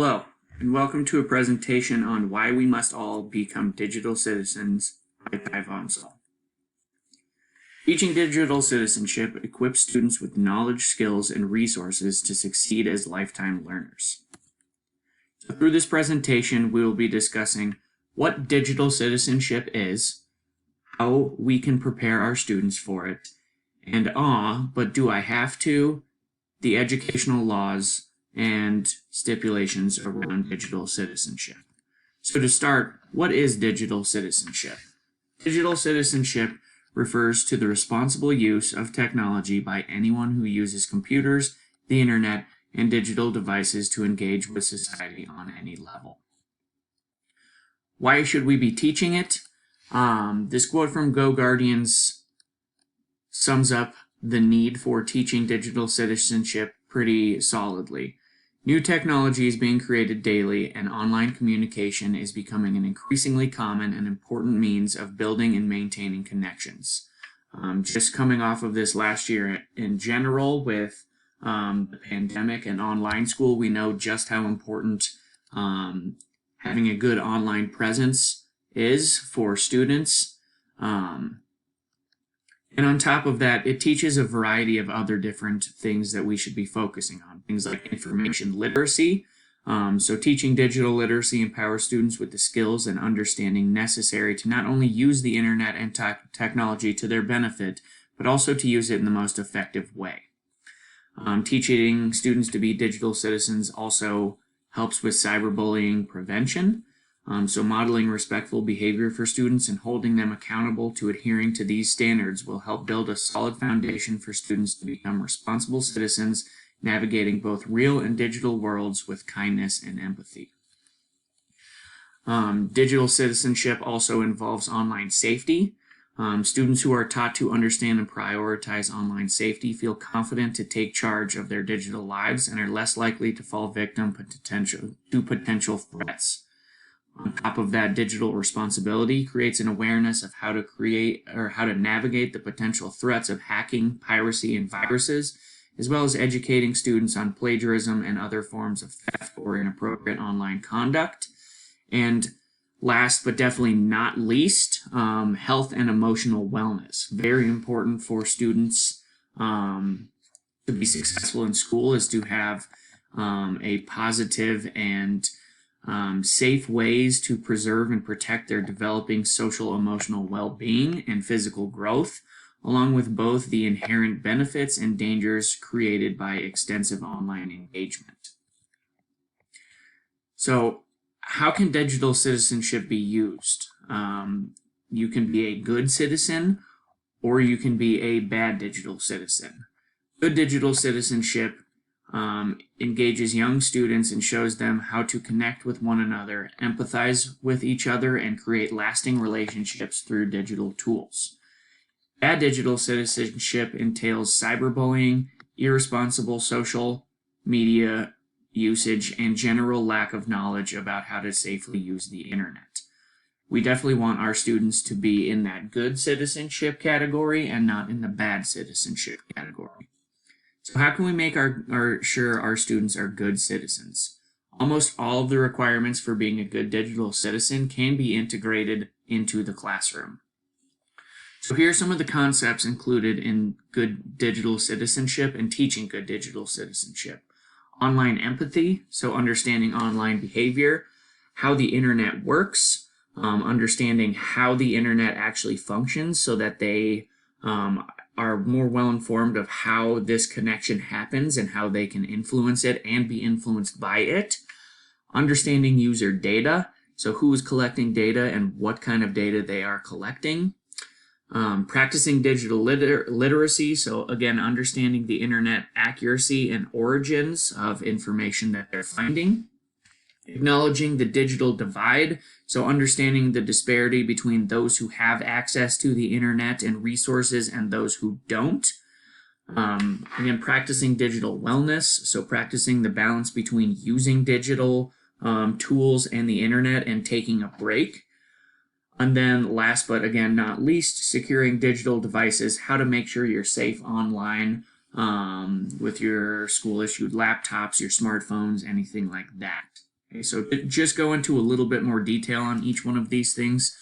Hello, and welcome to a presentation on why we must all become digital citizens by Ty Vonsall. Teaching digital citizenship equips students with knowledge, skills, and resources to succeed as lifetime learners. So through this presentation, we will be discussing what digital citizenship is, how we can prepare our students for it, and but do I have to, the educational laws, and stipulations around digital citizenship. So to start, what is digital citizenship? Digital citizenship refers to the responsible use of technology by anyone who uses computers, the internet, and digital devices to engage with society on any level. Why should we be teaching it? This quote from Go Guardians sums up the need for teaching digital citizenship pretty solidly. New technology is being created daily, and online communication is becoming an increasingly common and important means of building and maintaining connections. Just coming off of this last year in general with the pandemic and online school, we know just how important having a good online presence is for students. And on top of that, it teaches a variety of other different things that we should be focusing on. Things like information literacy. So teaching digital literacy empowers students with the skills and understanding necessary to not only use the internet and technology to their benefit, but also to use it in the most effective way. Teaching students to be digital citizens also helps with cyberbullying prevention. So modeling respectful behavior for students and holding them accountable to adhering to these standards will help build a solid foundation for students to become responsible citizens, navigating both real and digital worlds with kindness and empathy. Digital citizenship also involves online safety. Students who are taught to understand and prioritize online safety feel confident to take charge of their digital lives and are less likely to fall victim to potential threats. On top of that, digital responsibility creates an awareness of how to create or how to navigate the potential threats of hacking, piracy, and viruses, as well as educating students on plagiarism and other forms of theft or inappropriate online conduct. And last but definitely not least, health and emotional wellness. Very important for students to be successful in school is to have a positive and safe ways to preserve and protect their developing social emotional well-being and physical growth, along with both the inherent benefits and dangers created by extensive online engagement. So how can digital citizenship be used? You can be a good citizen or you can be a bad digital citizen. Good digital citizenship engages young students and shows them how to connect with one another, empathize with each other, and create lasting relationships through digital tools. Bad digital citizenship entails cyberbullying, irresponsible social media usage, and general lack of knowledge about how to safely use the internet. We definitely want our students to be in that good citizenship category and not in the bad citizenship category. So how can we make sure our students are good citizens? Almost all of the requirements for being a good digital citizen can be integrated into the classroom. So here are some of the concepts included in good digital citizenship and teaching good digital citizenship. Online empathy, so understanding online behavior, how the internet works, understanding how the internet actually functions so that they are more well informed of how this connection happens and how they can influence it and be influenced by it. Understanding user data, so who is collecting data and what kind of data they are collecting. Practicing digital literacy, so again, understanding the internet accuracy and origins of information that they're finding. Acknowledging the digital divide, so understanding the disparity between those who have access to the internet and resources and those who don't. Again, practicing digital wellness, so practicing the balance between using digital tools and the internet and taking a break. And then last but again not least, securing digital devices, how to make sure you're safe online with your school issued laptops, your smartphones, anything like that. Okay, so to just go into a little bit more detail on each one of these things.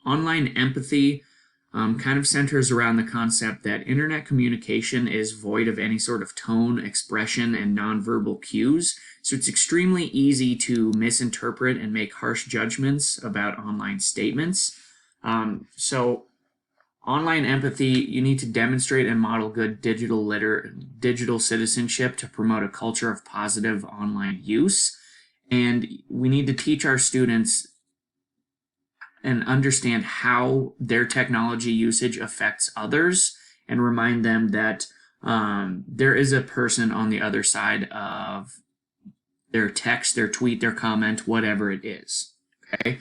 Online empathy kind of centers around the concept that internet communication is void of any sort of tone, expression, and nonverbal cues. So it's extremely easy to misinterpret and make harsh judgments about online statements. So online empathy, you need to demonstrate and model good digital citizenship to promote a culture of positive online use. And we need to teach our students and understand how their technology usage affects others, and remind them that there is a person on the other side of their text, their tweet, their comment, whatever it is. Okay,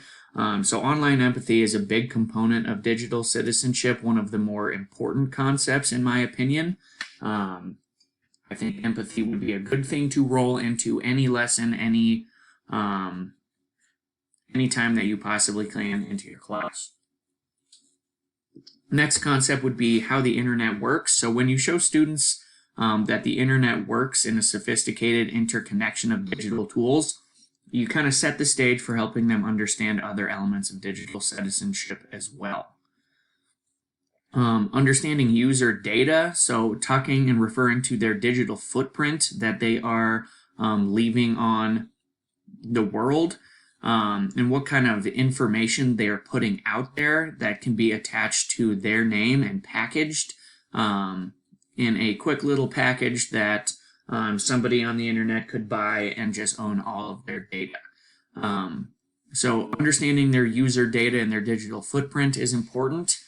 so online empathy is a big component of digital citizenship, one of the more important concepts in my opinion. I think empathy would be a good thing to roll into any lesson, anytime that you possibly can into your class. Next concept would be how the internet works. So when you show students that the internet works in a sophisticated interconnection of digital tools, you kind of set the stage for helping them understand other elements of digital citizenship as well. Understanding user data, so talking and referring to their digital footprint that they are leaving on the world, and what kind of information they're putting out there that can be attached to their name and packaged in a quick little package that somebody on the internet could buy and just own all of their data. So understanding their user data and their digital footprint is important.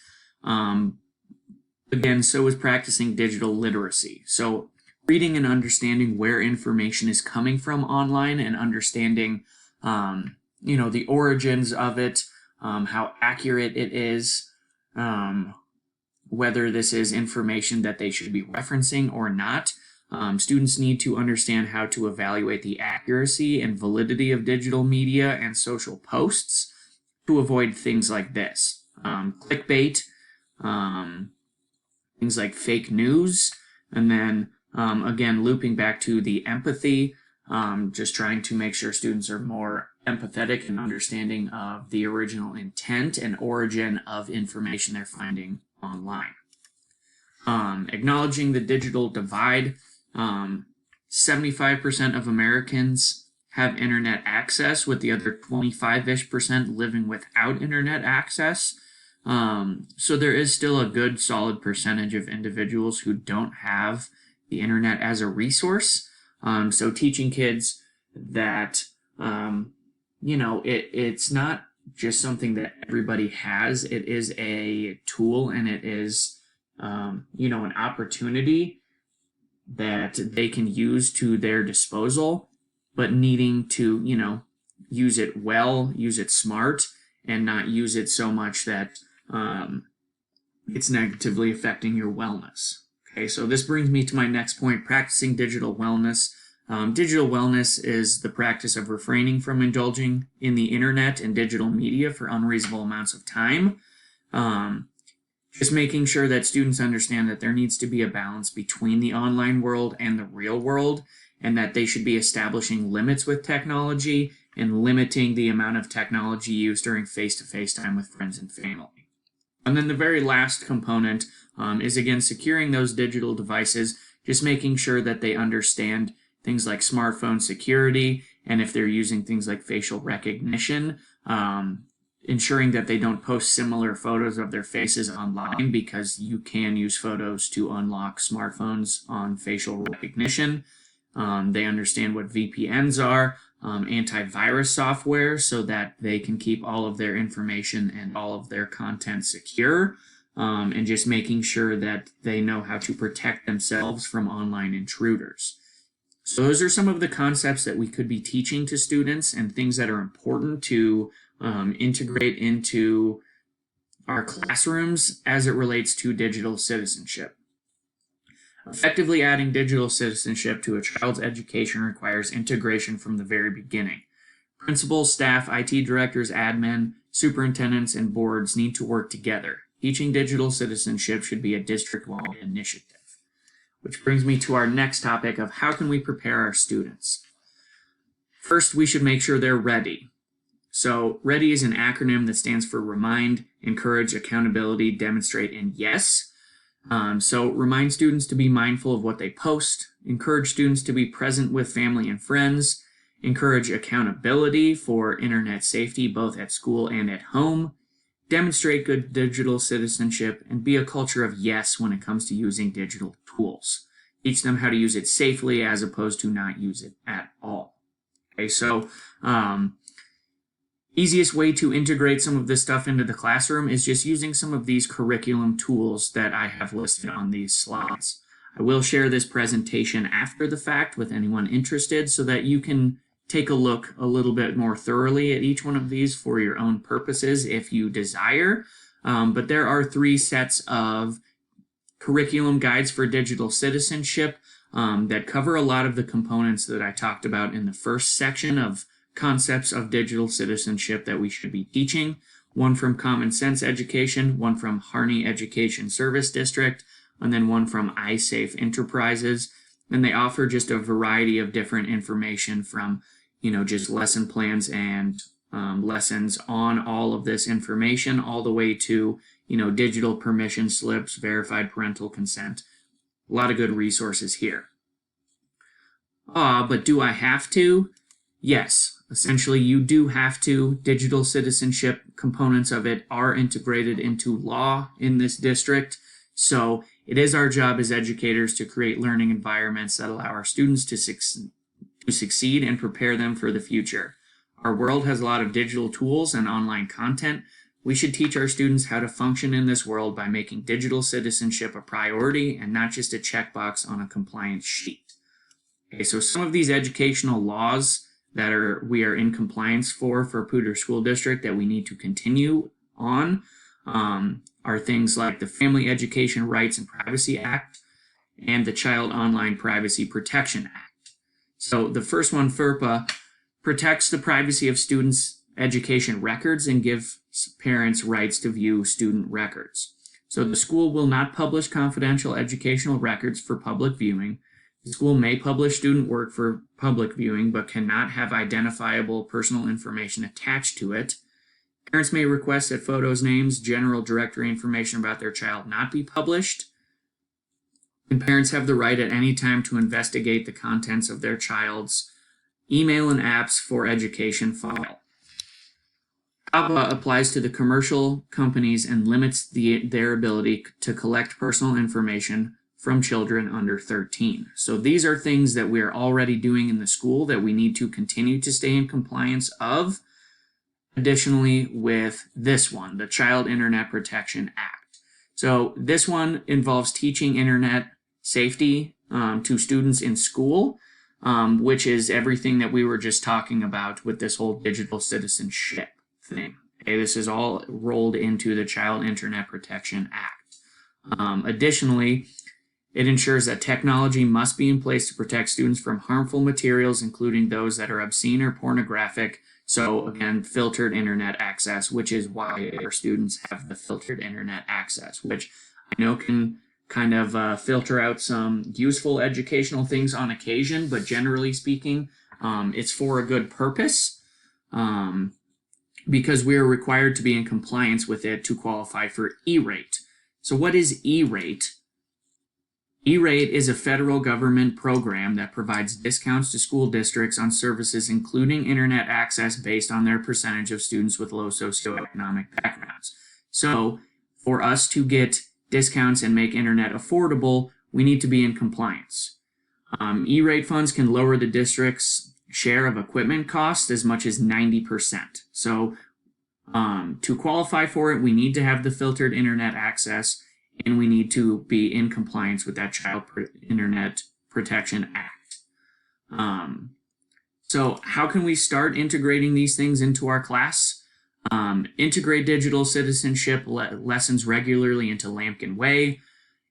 Again, so is practicing digital literacy. So reading and understanding where information is coming from online, and understanding the origins of it, how accurate it is, whether this is information that they should be referencing or not. Students need to understand how to evaluate the accuracy and validity of digital media and social posts to avoid things like this. Clickbait, things like fake news, and then again, looping back to the empathy, just trying to make sure students are more empathetic and understanding of the original intent and origin of information they're finding online. Acknowledging the digital divide. 75% of Americans have internet access, with the other 25-ish% living without internet access. So there is still a good solid percentage of individuals who don't have the internet as a resource. So teaching kids that, it's not just something that everybody has. It is a tool, and it is, an opportunity that they can use to their disposal, but needing to, use it well, use it smart, and not use it so much that it's negatively affecting your wellness. Okay, so this brings me to my next point, practicing digital wellness. Digital wellness is the practice of refraining from indulging in the internet and digital media for unreasonable amounts of time. Just making sure that students understand that there needs to be a balance between the online world and the real world, and that they should be establishing limits with technology and limiting the amount of technology used during face-to-face time with friends and family. And then the very last component is, again, securing those digital devices, just making sure that they understand things like smartphone security, and if they're using things like facial recognition, ensuring that they don't post similar photos of their faces online, because you can use photos to unlock smartphones on facial recognition. They understand what VPNs are, antivirus software, so that they can keep all of their information and all of their content secure, and just making sure that they know how to protect themselves from online intruders. So those are some of the concepts that we could be teaching to students, and things that are important to integrate into our classrooms as it relates to digital citizenship. Effectively adding digital citizenship to a child's education requires integration from the very beginning. Principals, staff, IT directors, admin, superintendents, and boards need to work together. Teaching digital citizenship should be a district-wide initiative. Which brings me to our next topic of how can we prepare our students. First, we should make sure they're ready. So READY is an acronym that stands for Remind, Encourage, Accountability, Demonstrate, and Yes. So remind students to be mindful of what they post, encourage students to be present with family and friends, encourage accountability for internet safety both at school and at home, demonstrate good digital citizenship, and be a culture of yes when it comes to using digital tools. Teach them how to use it safely as opposed to not use it at all. Okay, so easiest way to integrate some of this stuff into the classroom is just using some of these curriculum tools that I have listed on these slides. I will share this presentation after the fact with anyone interested so that you can take a look a little bit more thoroughly at each one of these for your own purposes if you desire. But there are 3 sets of curriculum guides for digital citizenship that cover a lot of the components that I talked about in the first section of concepts of digital citizenship that we should be teaching. One from Common Sense Education, one from Harney Education Service District, and then one from iSafe Enterprises. And they offer just a variety of different information from, just lesson plans and lessons on all of this information, all the way to, digital permission slips, verified parental consent. A lot of good resources here. But do I have to? Yes. Essentially, you do have to. Digital citizenship components of it are integrated into law in this district. So it is our job as educators to create learning environments that allow our students to succeed and prepare them for the future. Our world has a lot of digital tools and online content. We should teach our students how to function in this world by making digital citizenship a priority and not just a checkbox on a compliance sheet. Okay, so some of these educational laws that we are in compliance for Poudre School District that we need to continue on are things like the Family Education Rights and Privacy Act and the Child Online Privacy Protection Act. So the first one, FERPA, protects the privacy of students' education records and gives parents rights to view student records. So the school will not publish confidential educational records for public viewing. The school may publish student work for public viewing, but cannot have identifiable personal information attached to it. Parents may request that photos, names, general directory information about their child not be published. And parents have the right at any time to investigate the contents of their child's email and apps for education file. CAPA applies to the commercial companies and limits their ability to collect personal information from children under 13. So these are things that we are already doing in the school that we need to continue to stay in compliance of. Additionally, with this one, the Child Internet Protection Act. So this one involves teaching internet safety to students in school, which is everything that we were just talking about with this whole digital citizenship thing. Okay, this is all rolled into the Child Internet Protection Act. Additionally, it ensures that technology must be in place to protect students from harmful materials, including those that are obscene or pornographic. So again, filtered internet access, which is why our students have the filtered internet access, which I know can kind of filter out some useful educational things on occasion, but generally speaking, it's for a good purpose because we are required to be in compliance with it to qualify for E-rate. So what is E-rate? E-rate is a federal government program that provides discounts to school districts on services including internet access based on their percentage of students with low socioeconomic backgrounds. So for us to get discounts and make internet affordable, we need to be in compliance. E-rate funds can lower the district's share of equipment costs as much as 90%. So to qualify for it, we need to have the filtered internet access, and we need to be in compliance with that Child Internet Protection Act. So how can we start integrating these things into our class? Integrate digital citizenship lessons regularly into Lampkin Way.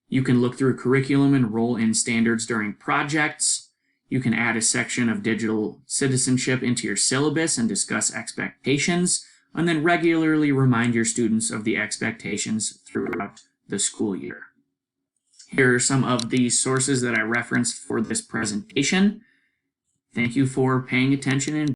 You can look through curriculum and roll in standards during projects. You can add a section of digital citizenship into your syllabus and discuss expectations, and then regularly remind your students of the expectations throughout the school year. Here are some of the sources that I referenced for this presentation. Thank you for paying attention and